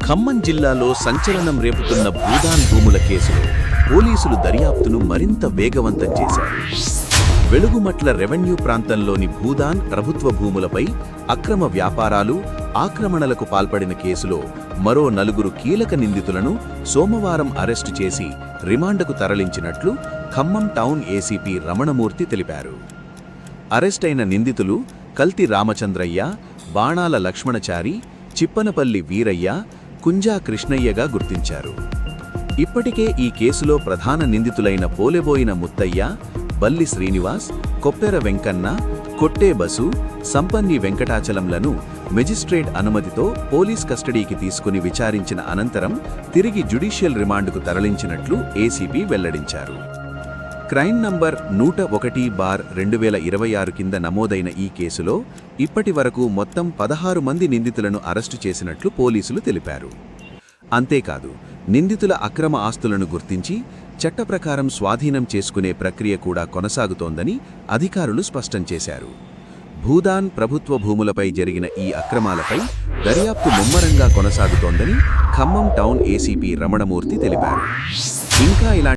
ఖమ్మం జిల్లాలో సంచలనం రేపుతున్న భూదాన్ భూముల కేసులో పోలీసులు దర్యాప్తును మరింత వేగవంతం చేశారు. వెలుగుమట్ల రెవెన్యూ ప్రాంతంలోని భూదాన్ ప్రభుత్వ భూములపై అక్రమ వ్యాపారాలు, ఆక్రమణలకు పాల్పడిన కేసులో మరో 4 కీలక నిందితులను సోమవారం అరెస్టు చేసి రిమాండ్కు తరలించినట్లు ఖమ్మం టౌన్ ఏసీపీ రమణమూర్తి తెలిపారు. అరెస్టైన నిందితులు కల్తి రామచంద్రయ్య, బాణాల లక్ష్మణచారి, చిప్పనపల్లి వీరయ్య, కుంజా కృష్ణయ్యగా గుర్తించారు. ఇప్పటికే ఈ కేసులో ప్రధాన నిందితులైన పోలెబోయిన ముత్తయ్య, బల్లి శ్రీనివాస్, కొప్పెర వెంకన్న, కొట్టే బసు, సంపన్ని వెంకటాచలంలను మెజిస్ట్రేట్ అనుమతితో పోలీస్ కస్టడీకి తీసుకుని విచారించిన అనంతరం తిరిగి జ్యుడిషియల్ రిమాండ్కు తరలించినట్లు ఏసీపీ వెల్లడించారు. క్రైమ్ నంబర్ 101/2026 కింద నమోదైన ఈ కేసులో ఇప్పటి వరకు మొత్తం 16 మంది నిందితులను అరెస్టు చేసినట్లు పోలీసులు తెలిపారు. అంతేకాదు, నిందితుల అక్రమ ఆస్తులను గుర్తించి చట్టప్రకారం స్వాధీనం చేసుకునే ప్రక్రియ కూడా కొనసాగుతోందని అధికారులు స్పష్టం చేశారు. భూదాన్ ప్రభుత్వ భూములపై జరిగిన ఈ అక్రమాలపై దర్యాప్తు ముమ్మరంగా కొనసాగుతోందని ఖమ్మం టౌన్ ఏసీపీ రమణమూర్తి తెలిపారు. ఇంకా